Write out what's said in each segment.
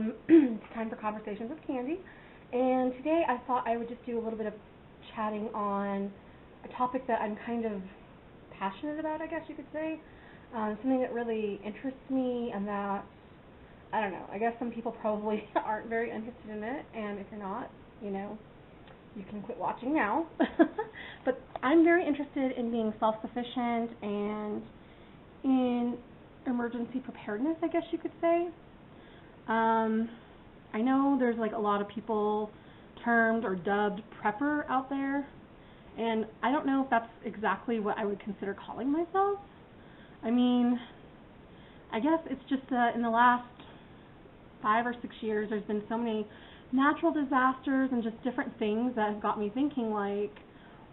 It's time for Conversations with Candy. And today I thought I would just do a little bit of chatting on a topic that I'm kind of passionate about, I guess you could say. Something that really interests me and that, I don't know, I guess some people probably aren't very interested in it. And if you're not, you can quit watching now. But I'm very interested in being self-sufficient and in emergency preparedness, I guess you could say. I know there's like a lot of people termed or dubbed prepper out there, and I don't know if that's exactly what I would consider calling myself. I mean, I guess it's just that in the last 5 or 6 years there's been so many natural disasters and just different things that have got me thinking, like,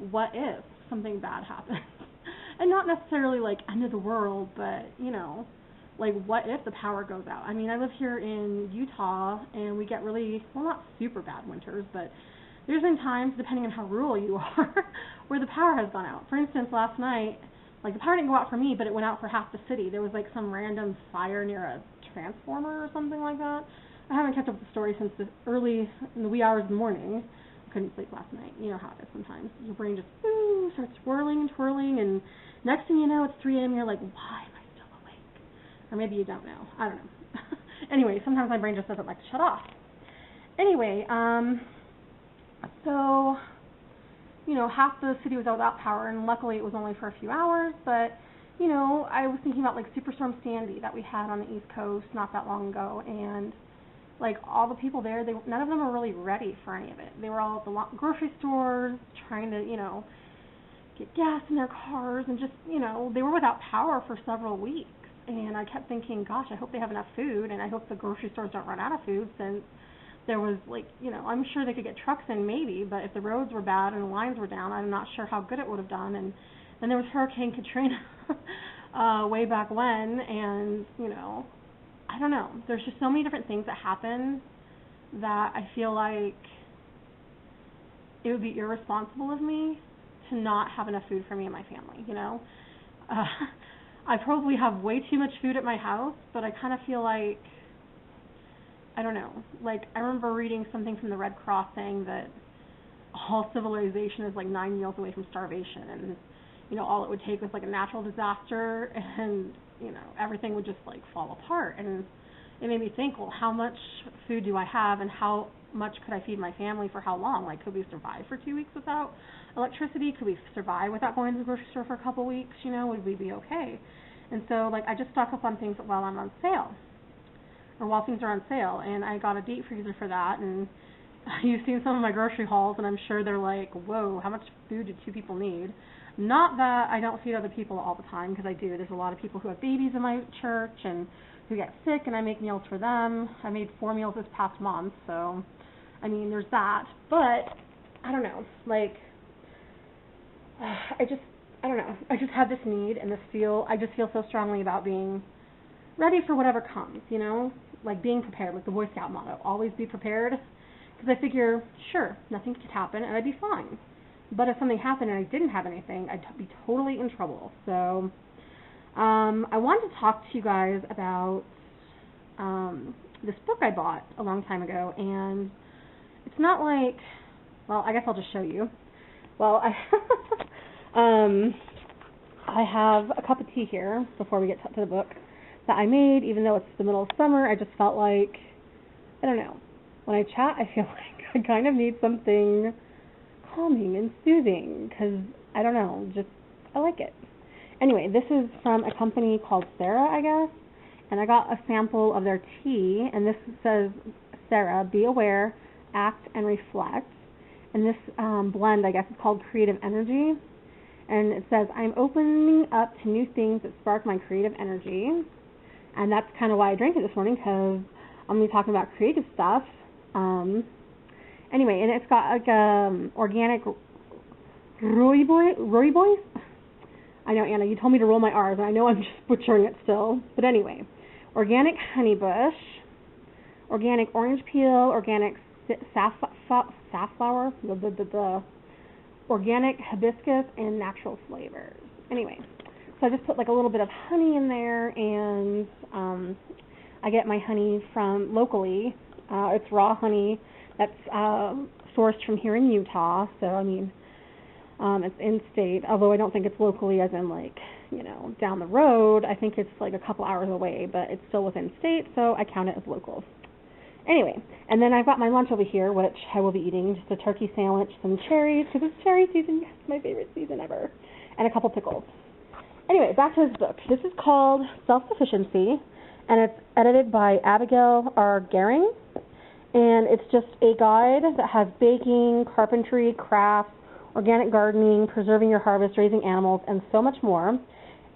what if something bad happens? And not necessarily like end of the world, but like, what if the power goes out? I mean, I live here in Utah, and we get really, well, not super bad winters, but there's been times, depending on how rural you are, where the power has gone out. For instance, last night, like, the power didn't go out for me, but it went out for half the city. There was, like, some random fire near a transformer or something like that. I haven't kept up with the story since in the wee hours of the morning. I couldn't sleep last night. You know how it is sometimes. Your brain just starts swirling and twirling, and next thing you know, it's 3 a.m., and you're like, why? Or maybe you don't know. I don't know. Anyway, sometimes my brain just doesn't like to shut off. Anyway, so, half the city was without power, and luckily it was only for a few hours, but, I was thinking about, like, Superstorm Sandy that we had on the East Coast not that long ago, and, like, all the people there, none of them were really ready for any of it. They were all at the grocery stores trying to, get gas in their cars, and just, they were without power for several weeks. And I kept thinking, gosh, I hope they have enough food, and I hope the grocery stores don't run out of food, since there was, like, I'm sure they could get trucks in maybe, but if the roads were bad and the lines were down, I'm not sure how good it would have done. And then there was Hurricane Katrina way back when, and, I don't know. There's just so many different things that happen that I feel like it would be irresponsible of me to not have enough food for me and my family, I probably have way too much food at my house, but I kind of feel like, I don't know, like, I remember reading something from the Red Cross saying that all civilization is like 9 meals away from starvation, and, all it would take was like a natural disaster, and, everything would just like fall apart. And it made me think, well, how much food do I have, and how much could I feed my family for how long? Like, could we survive for 2 weeks without electricity? Could we survive without going to the grocery store for a couple weeks? Would we be okay? And so, like, I just stock up on things while I'm on sale, or while things are on sale, and I got a deep freezer for that. And you've seen some of my grocery hauls, and I'm sure they're like, whoa, how much food do 2 people need? Not that I don't feed other people all the time, because I do. There's a lot of people who have babies in my church and who get sick, and I make meals for them. I made 4 meals this past month, so, I mean, there's that. But, I don't know, like, I don't know. I just have this need and I just feel so strongly about being ready for whatever comes, like being prepared, like the Boy Scout motto, always be prepared. Because I figure, sure, nothing could happen and I'd be fine. But if something happened and I didn't have anything, I'd be totally in trouble. So I wanted to talk to you guys about this book I bought a long time ago. And it's not like, well, I guess I'll just show you. Well, I have a cup of tea here before we get to the book that I made, even though it's the middle of summer. I just felt like, I don't know, when I chat, I feel like I kind of need something calming and soothing, because, I don't know, I like it. Anyway, this is from a company called Sarah, I guess, and I got a sample of their tea, and this says, Sarah, be aware, act, and reflect. And this blend, I guess, is called Creative Energy. And it says, I'm opening up to new things that spark my creative energy. And that's kind of why I drank it this morning, because I'm going to be talking about creative stuff. Anyway, and it's got like organic rooibos. I know, Anna, you told me to roll my R's, and I know I'm just butchering it still. But anyway, organic honeybush, organic orange peel, organic safflower, organic hibiscus, and natural flavors. Anyway, so I just put like a little bit of honey in there, and I get my honey from locally. It's raw honey that's sourced from here in Utah. So, I mean, it's in-state, although I don't think it's locally as in, like, you know, down the road. I think it's like a couple hours away, but it's still within state, so I count it as local. Anyway, and then I've got my lunch over here, which I will be eating, just a turkey sandwich, some cherries, because it's cherry season. Yes, my favorite season ever, and a couple pickles. Anyway, back to this book. This is called Self-Sufficiency, and it's edited by Abigail R. Gehring, and it's just a guide that has baking, carpentry, crafts, organic gardening, preserving your harvest, raising animals, and so much more.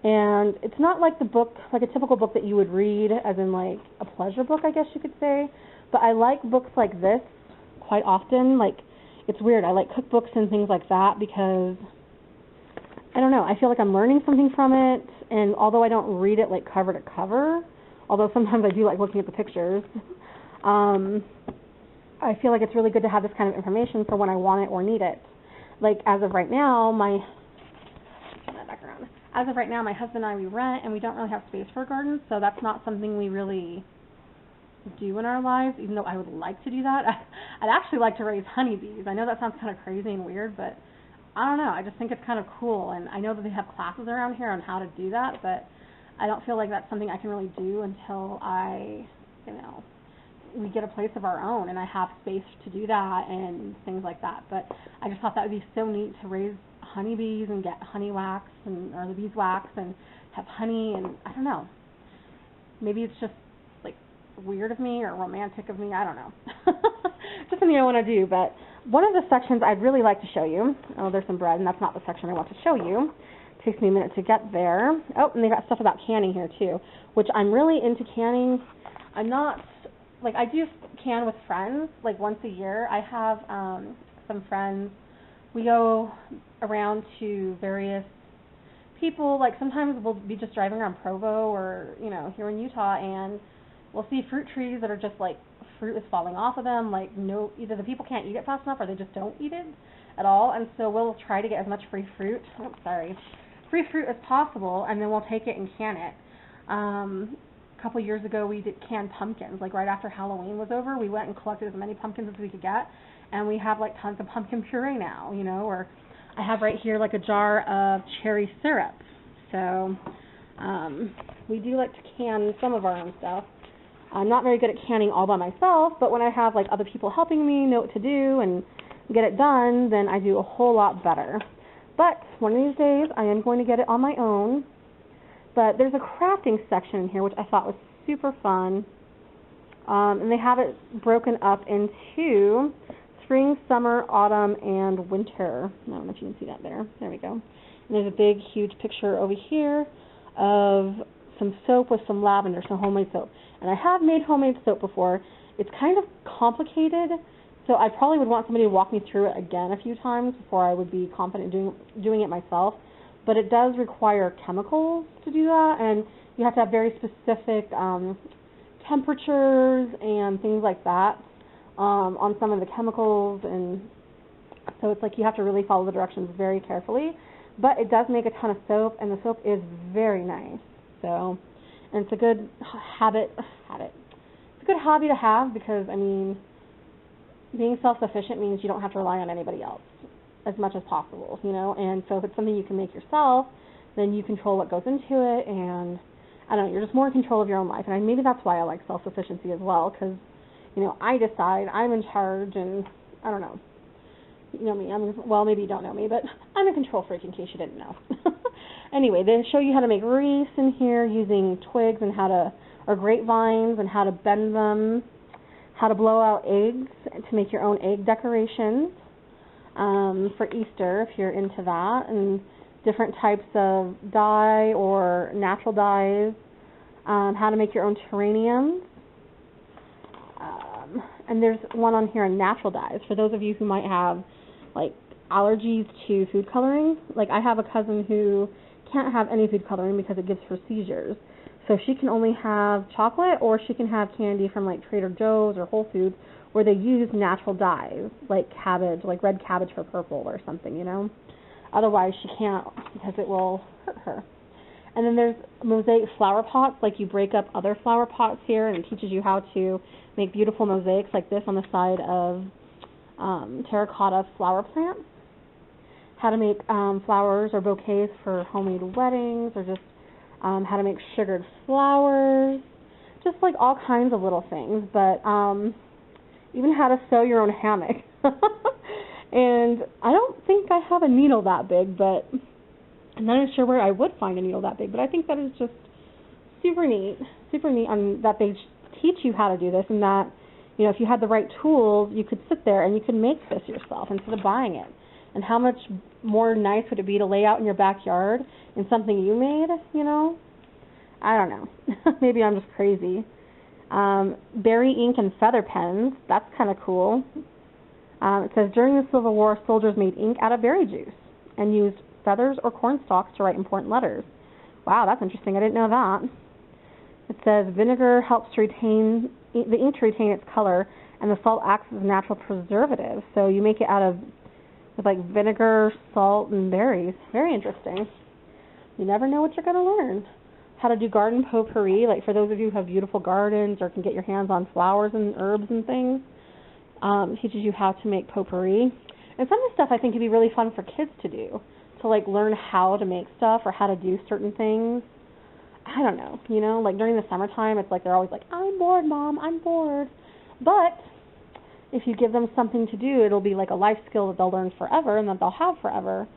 And it's not like the book, like a typical book that you would read, as in like a pleasure book, I guess you could say. But I like books like this quite often. Like, it's weird. I like cookbooks and things like that because, I don't know, I feel like I'm learning something from it. And although I don't read it like cover to cover, although sometimes I do like looking at the pictures, I feel like it's really good to have this kind of information for when I want it or need it. Like, as of right now, As of right now, my husband and I, we rent, and we don't really have space for a garden, so that's not something we really do in our lives, even though I would like to do that. I'd actually like to raise honeybees. I know that sounds kind of crazy and weird, but I don't know. I just think it's kind of cool, and I know that they have classes around here on how to do that, but I don't feel like that's something I can really do until we get a place of our own, and I have space to do that and things like that. But I just thought that would be so neat to raise honeybees and get honey wax or the beeswax and have honey, and I don't know. Maybe it's just like weird of me or romantic of me. I don't know. Just something I want to do. But one of the sections I'd really like to show you. Oh, there's some bread, and that's not the section I want to show you. It takes me a minute to get there. Oh, and they got stuff about canning here too, which I'm really into canning. I'm not. Like, I do can with friends, like, once a year. I have some friends. We go around to various people. Like, sometimes we'll be just driving around Provo or, you know, here in Utah, and we'll see fruit trees that are just, like, fruit is falling off of them. Like, no, either the people can't eat it fast enough or they just don't eat it at all. And so we'll try to get as much free fruit as possible, and then we'll take it and can it. A couple years ago, we did canned pumpkins. Like, right after Halloween was over, we went and collected as many pumpkins as we could get, and we have like tons of pumpkin puree now, you know. Or I have right here like a jar of cherry syrup. So we do like to can some of our own stuff. I'm not very good at canning all by myself, but when I have like other people helping me know what to do and get it done, then I do a whole lot better. But one of these days, I am going to get it on my own. But there's a crafting section in here, which I thought was super fun. And they have it broken up into spring, summer, autumn, and winter. I don't know if you can see that there. There we go. And there's a big, huge picture over here of some soap with some lavender, some homemade soap. And I have made homemade soap before. It's kind of complicated, so I probably would want somebody to walk me through it again a few times before I would be confident doing it myself. But it does require chemicals to do that, and you have to have very specific temperatures and things like that on some of the chemicals, and so it's like you have to really follow the directions very carefully. But it does make a ton of soap, and the soap is very nice. So, and it's a good It's a good hobby to have because, I mean, being self-sufficient means you don't have to rely on anybody else as much as possible, you know. And so if it's something you can make yourself, then you control what goes into it, and I don't know, you're just more in control of your own life. And maybe that's why I like self-sufficiency as well, because, you know, I decide, I'm in charge, and I don't know. You know me, well, maybe you don't know me, but I'm a control freak in case you didn't know. Anyway, they show you how to make wreaths in here using twigs and or grapevines, and how to bend them, how to blow out eggs to make your own egg decorations. For Easter, if you're into that, and different types of dye or natural dyes, how to make your own terrariums. And there's one on here on natural dyes for those of you who might have like allergies to food coloring. Like, I have a cousin who can't have any food coloring because it gives her seizures. So she can only have chocolate, or she can have candy from like Trader Joe's or Whole Foods, where they use natural dyes, like cabbage, like red cabbage for purple or something, you know. Otherwise, she can't because it will hurt her. And then there's mosaic flower pots, like you break up other flower pots here, and it teaches you how to make beautiful mosaics like this on the side of terracotta flower plants. How to make flowers or bouquets for homemade weddings, or just how to make sugared flowers, just like all kinds of little things, but even how to sew your own hammock. And I don't think I have a needle that big, but I'm not even sure where I would find a needle that big, but I think that is just super neat that they teach you how to do this, and that, you know, if you had the right tools, you could sit there and you could make this yourself instead of buying it. And how much more nice would it be to lay out in your backyard in something you made, you know? I don't know. Maybe I'm just crazy. Berry ink and feather pens. That's kind of cool. It says, during the Civil War, soldiers made ink out of berry juice and used feathers or corn stalks to write important letters. Wow, that's interesting. I didn't know that. It says, vinegar helps to retain the ink to retain its color, and the salt acts as a natural preservative. So you make it out of with like vinegar, salt, and berries. Very interesting. You never know what you're going to learn. How to do garden potpourri, like for those of you who have beautiful gardens or can get your hands on flowers and herbs and things. Teaches you how to make potpourri. And some of the stuff I think would be really fun for kids to do, to like learn how to make stuff or how to do certain things. I don't know, you know, like during the summertime, it's like they're always like, I'm bored, Mom, I'm bored. But if you give them something to do, it'll be like a life skill that they'll learn forever and that they'll have forever.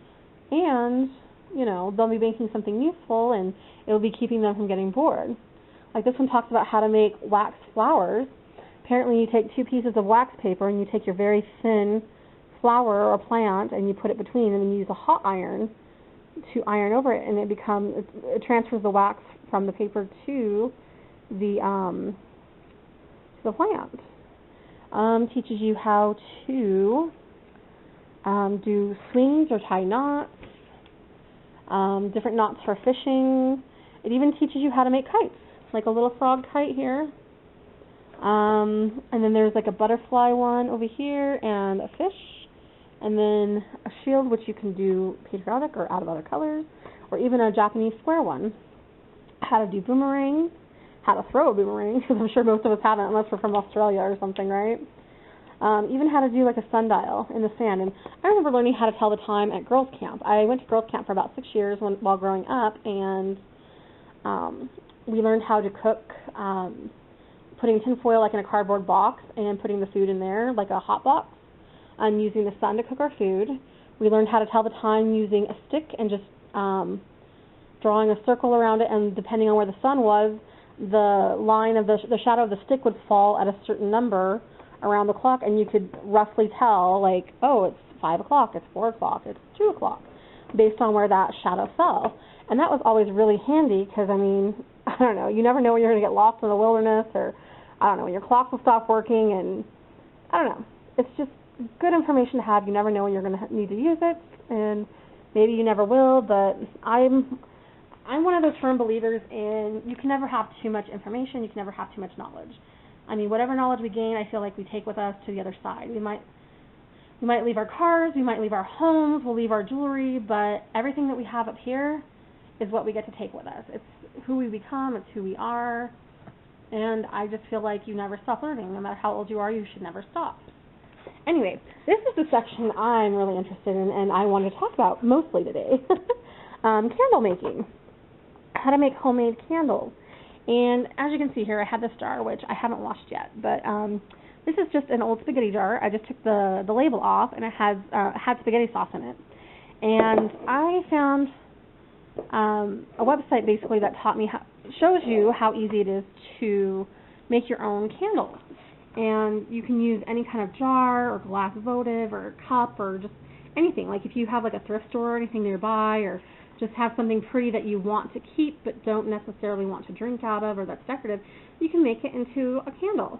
And, you know, they'll be making something useful, and it'll be keeping them from getting bored. Like this one talks about how to make wax flowers. Apparently you take 2 pieces of wax paper and you take your very thin flower or plant and you put it between them and you use a hot iron to iron over it, and it transfers the wax from the paper to the plant. Teaches you how to do swings or tie knots, different knots for fishing. It even teaches you how to make kites, like a little frog kite here. And then there's like a butterfly one over here and a fish. And then a shield, which you can do patriotic or out of other colors, or even a Japanese square one. How to do boomerangs, how to throw a boomerang, because I'm sure most of us haven't unless we're from Australia or something, right? Even how to do like a sundial in the sand. And I remember learning how to tell the time at girls' camp. I went to girls' camp for about 6 years while growing up, and we learned how to cook, putting tinfoil like in a cardboard box and putting the food in there like a hot box, and using the sun to cook our food. We learned how to tell the time using a stick and just drawing a circle around it, and depending on where the sun was, the line of the shadow of the stick would fall at a certain number around the clock, and you could roughly tell, like, oh, it's 5 o'clock, it's 4 o'clock, it's 2 o'clock, based on where that shadow fell. And that was always really handy because, I mean, I don't know, you never know when you're going to get lost in the wilderness, or, I don't know, when your clock will stop working, and I don't know. It's just good information to have. You never know when you're going to need to use it, and maybe you never will, but I'm one of those firm believers in you can never have too much information, you can never have too much knowledge. I mean, whatever knowledge we gain, I feel like we take with us to the other side. We might leave our cars, we might leave our homes, we'll leave our jewelry, but everything that we have up here is what we get to take with us. It's who we become, it's who we are, and I just feel like you never stop learning. No matter how old you are, you should never stop. Anyway, this is the section I'm really interested in and I want to talk about mostly today. Candle making. How to make homemade candles. And as you can see here, I have this jar, which I haven't washed yet, but this is just an old spaghetti jar. I just took the label off, and it had spaghetti sauce in it. And I found a website basically that shows you how easy it is to make your own candles. And you can use any kind of jar or glass votive or cup or just anything. Like if you have like a thrift store or anything nearby, or just have something pretty that you want to keep but don't necessarily want to drink out of, or that's decorative, you can make it into a candle.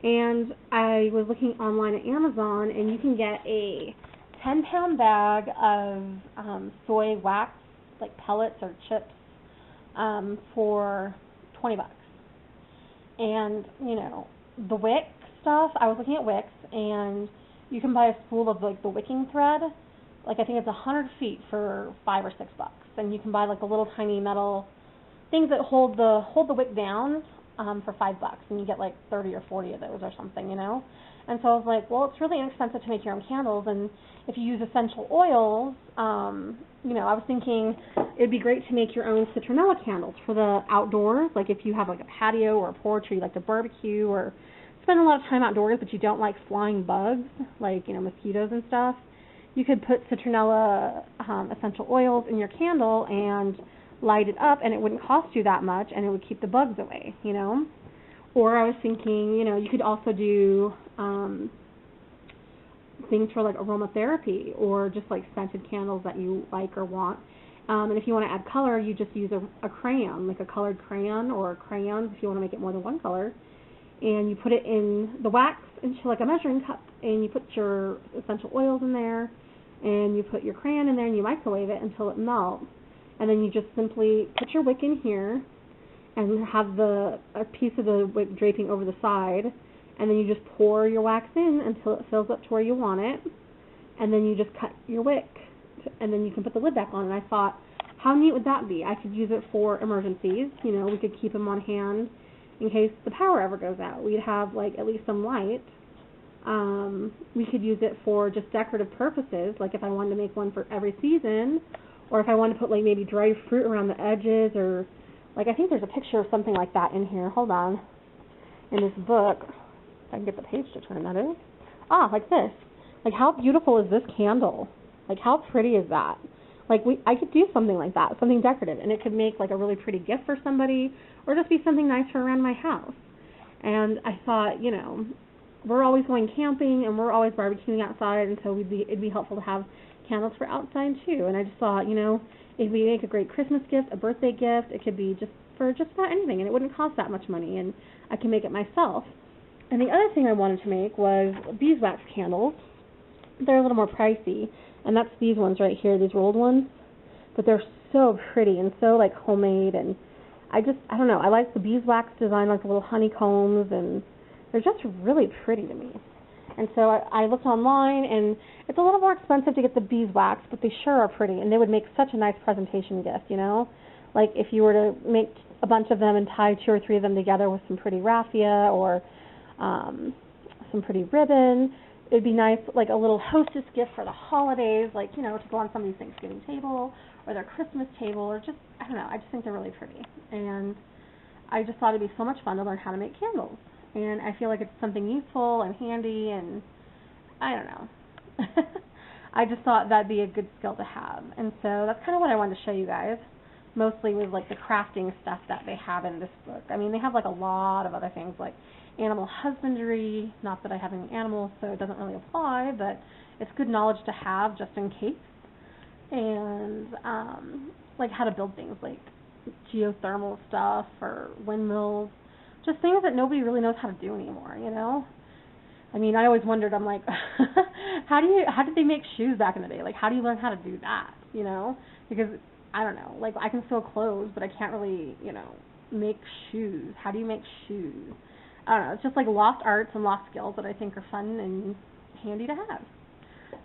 And I was looking online at Amazon, and you can get a 10-pound bag of soy wax, like pellets or chips, for $20. And, you know, the wick stuff, I was looking at wicks, and you can buy a spool of like the wicking thread like I think it's 100 feet for $5 or $6, and you can buy like the little tiny metal things that hold the wick down for $5, and you get like 30 or 40 of those or something, you know. And so I was like, well, it's really inexpensive to make your own candles, and if you use essential oils, you know, I was thinking it'd be great to make your own citronella candles for the outdoors, like if you have like a patio or a porch, or you like to barbecue or spend a lot of time outdoors, but you don't like flying bugs, like, you know, mosquitoes and stuff. You could put citronella essential oils in your candle and light it up, and it wouldn't cost you that much, and it would keep the bugs away, you know. Or I was thinking, you know, you could also do things for like aromatherapy, or just like scented candles that you like or want. And if you want to add color, you just use a crayon, like a colored crayon or crayons if you want to make it more than one color. And you put it in the wax into like a measuring cup, and you put your essential oils in there, and you put your crayon in there, and you microwave it until it melts. And then you just simply put your wick in here and have a piece of the wick draping over the side, and then you just pour your wax in until it fills up to where you want it, and then you just cut your wick, and then you can put the lid back on. And I thought, how neat would that be? I could use it for emergencies. You know, we could keep them on hand in case the power ever goes out. We'd have like at least some light. We could use it for just decorative purposes, like if I wanted to make one for every season, or if I wanted to put like maybe dried fruit around the edges, or like I think there's a picture of something like that in here. Hold on. In this book, if I can get the page to turn, that is. Ah, like this. Like how beautiful is this candle? Like how pretty is that? Like I could do something like that, something decorative, and it could make like a really pretty gift for somebody, or just be something nice for around my house. And I thought, you know, we're always going camping and we're always barbecuing outside, and so it'd be helpful to have candles for outside too. And I just thought, you know, it'd make a great Christmas gift, a birthday gift. It could be just for just about anything, and it wouldn't cost that much money, and I can make it myself. And the other thing I wanted to make was beeswax candles. They're a little more pricey, and that's these ones right here, these rolled ones. But they're so pretty and so like homemade, and I don't know, I like the beeswax design, like the little honeycombs, and they're just really pretty to me. And so I looked online, and it's a little more expensive to get the beeswax, but they sure are pretty, and they would make such a nice presentation gift, you know? Like if you were to make a bunch of them and tie 2 or 3 of them together with some pretty raffia or some pretty ribbon, it'd be nice, like a little hostess gift for the holidays, like, you know, to go on somebody's Thanksgiving table or their Christmas table, or just, I don't know, I just think they're really pretty. And I just thought it'd be so much fun to learn how to make candles. And I feel like it's something useful and handy, and I don't know. I just thought that'd be a good skill to have. And so that's kind of what I wanted to show you guys. Mostly was like the crafting stuff that they have in this book. I mean, they have like a lot of other things like animal husbandry. Not that I have any animals, so it doesn't really apply, but it's good knowledge to have just in case. And like how to build things like geothermal stuff or windmills. Just things that nobody really knows how to do anymore, you know? I mean, I always wondered, I'm like, how did they make shoes back in the day? Like, how do you learn how to do that, you know? Because, I don't know, like, I can sew clothes, but I can't really, you know, make shoes. How do you make shoes? I don't know. It's just like lost arts and lost skills that I think are fun and handy to have.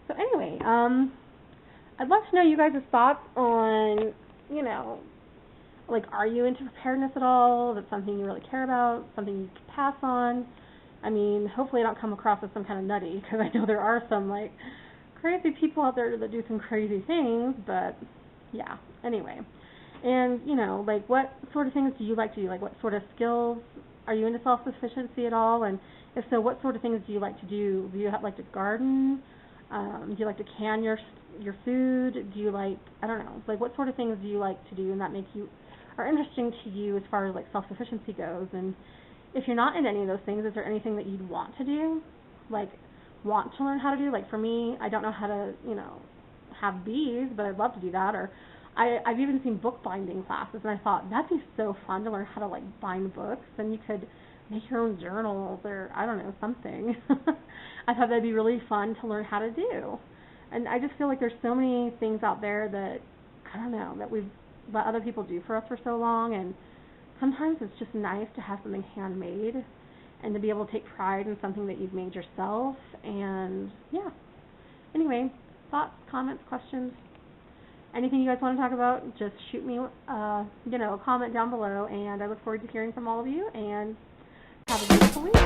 So anyway, I'd love to know you guys' thoughts on, you know, like, are you into preparedness at all? Is it something you really care about? Something you could pass on? I mean, hopefully I don't come across as some kind of nutty, because I know there are some, like, crazy people out there that do some crazy things, but, yeah, anyway. And, you know, like, what sort of things do you like to do? Like, what sort of skills? Are you into self-sufficiency at all? And if so, what sort of things do you like to do? Do you like to garden? Do you like to can your food? Do you like, I don't know, like, what sort of things do you like to do and that are interesting to you as far as like self-sufficiency goes? And if you're not in any of those things, is there anything that you'd want to do, like want to learn how to do? Like for me, I don't know how to, you know, have bees, but I'd love to do that. Or I've even seen book binding classes, and I thought that'd be so fun to learn how to like bind books. And you could make your own journals, or I don't know, something. I thought that'd be really fun to learn how to do. And I just feel like there's so many things out there that, I don't know, that we've let other people do for us for so long, and sometimes it's just nice to have something handmade and to be able to take pride in something that you've made yourself. And yeah, anyway, thoughts, comments, questions, anything you guys want to talk about, just shoot me, a comment down below, and I look forward to hearing from all of you, and have a beautiful week.